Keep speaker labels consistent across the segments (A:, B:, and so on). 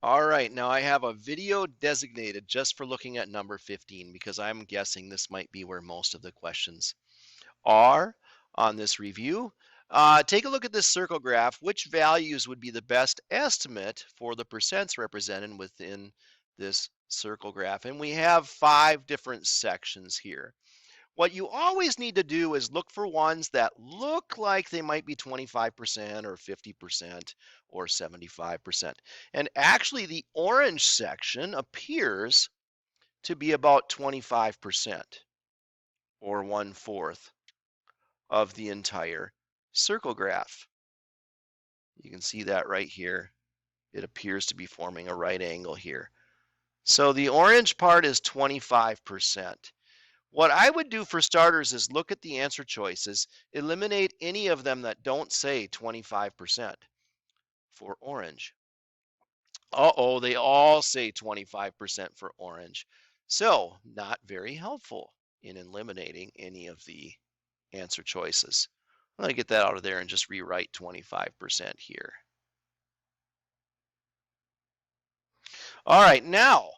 A: All right, now I have a video designated just for looking at number 15 because I'm guessing this might be where most of the questions are on this review. Take a look at this circle graph. Which values would be the best estimate for the percents represented within this circle graph? And we have 5 different sections here. What you always need to do is look for ones that look like they might be 25% or 50% or 75%. And actually, the orange section appears to be about 25% or 1/4 of the entire circle graph. You can see that right here. It appears to be forming a right angle here. So the orange part is 25%. What I would do for starters is look at the answer choices, eliminate any of them that don't say 25% for orange. Uh-oh, they all say 25% for orange. So, not very helpful in eliminating any of the answer choices. I'm going to get that out of there and just rewrite 25% here. All right, now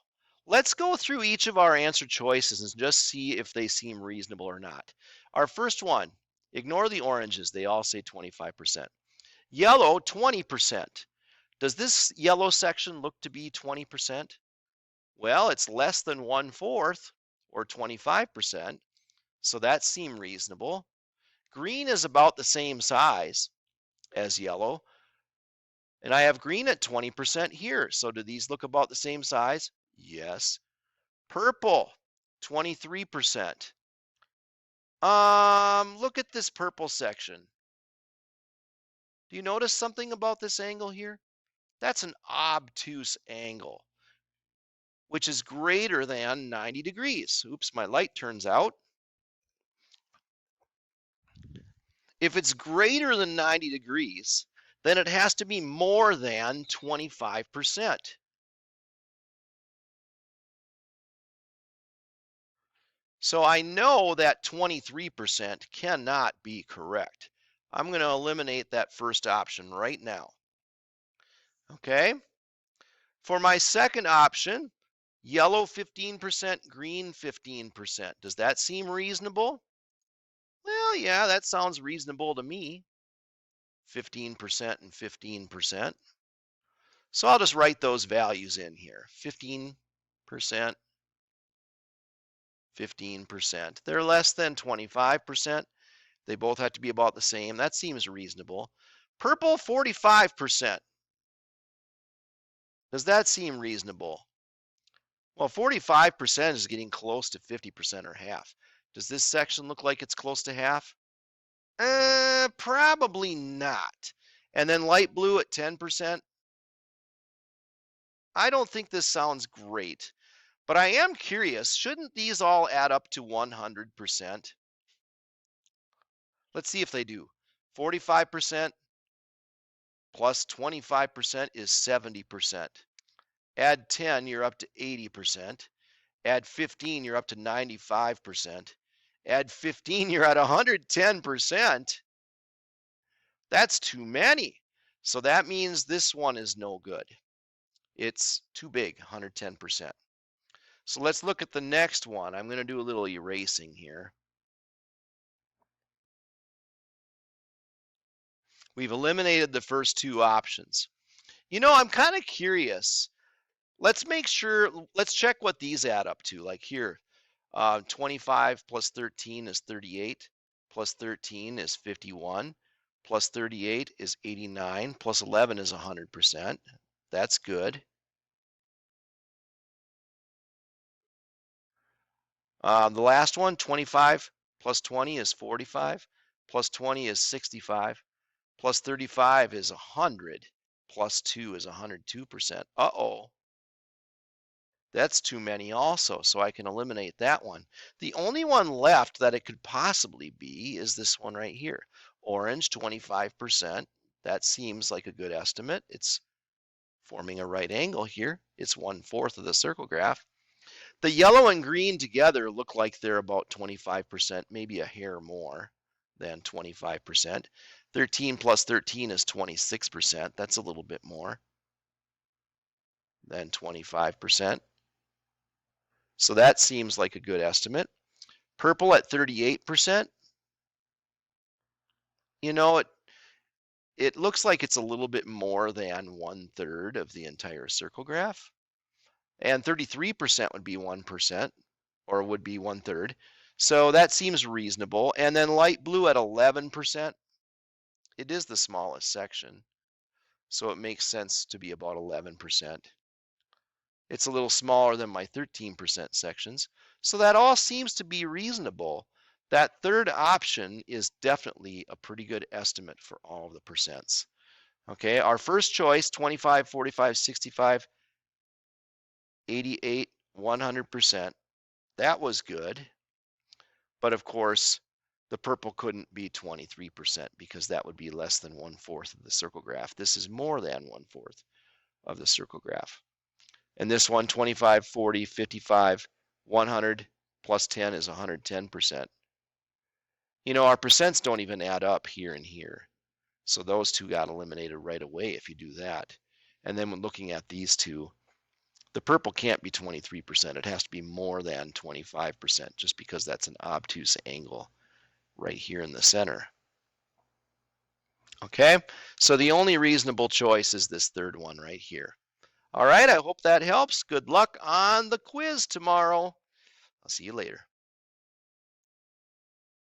A: let's go through each of our answer choices and just see if they seem reasonable or not. Our first one, ignore the oranges. They all say 25%. Yellow, 20%. Does this yellow section look to be 20%? Well, it's less than 1/4 or 25%, so that seems reasonable. Green is about the same size as yellow, and I have green at 20% here. So do these look about the same size? Yes. Purple, 23%. Look at this purple section. Do you notice something about this angle here? That's an obtuse angle, which is greater than 90 degrees. Oops, my light turns out. If it's greater than 90 degrees, then it has to be more than 25%. So I know that 23% cannot be correct. I'm going to eliminate that first option right now. Okay. For my second option, yellow 15%, green 15%. Does that seem reasonable? Well, yeah, that sounds reasonable to me. 15% and 15%. So I'll just write those values in here. 15%, 15%. They're less than 25%. They both have to be about the same. That seems reasonable. Purple, 45%. Does that seem reasonable? Well, 45% is getting close to 50% or half. Does this section look like it's close to half? Probably not. And then light blue at 10%. I don't think this sounds great, but I am curious, shouldn't these all add up to 100%? Let's see if they do. 45% plus 25% is 70%. Add 10, you're up to 80%. Add 15, you're up to 95%. Add 15, you're at 110%. That's too many. So that means this one is no good. It's too big, 110%. So let's look at the next one. I'm going to do a little erasing here. We've eliminated the first two options. I'm kind of curious. Let's make sure, let's check what these add up to. Like here, 25 plus 13 is 38, plus 13 is 51, plus 38 is 89, plus 11 is 100%. That's good. The last one, 25 plus 20 is 45, plus 20 is 65, plus 35 is 100, plus 2 is 102%. Uh-oh. That's too many also, so I can eliminate that one. The only one left that it could possibly be is this one right here. Orange, 25%. That seems like a good estimate. It's forming a right angle here. It's 1/4 of the circle graph. The yellow and green together look like they're about 25%, maybe a hair more than 25%. 13 plus 13 is 26%. That's a little bit more. than 25%. So that seems like a good estimate. Purple at 38%. You know, it looks like it's a little bit more than 1/3 of the entire circle graph. And 33% would be 1%, or would be 1/3. So that seems reasonable. And then light blue at 11%. It is the smallest section, so it makes sense to be about 11%. It's a little smaller than my 13% sections. So that all seems to be reasonable. That third option is definitely a pretty good estimate for all of the percents. Okay, our first choice, 25, 45, 65, 88, 100%. That was good. But of course, the purple couldn't be 23% because that would be less than 1/4 of the circle graph. This is more than 1/4 of the circle graph. And this one, 25, 40, 55, 100 plus 10 is 110%. You know, our percents don't even add up here and here. So those two got eliminated right away if you do that. And then when looking at these two, the purple can't be 23%. It has to be more than 25% just because that's an obtuse angle right here in the center. Okay, so the only reasonable choice is this third one right here. All right, I hope that helps. Good luck on the quiz tomorrow. I'll see you later.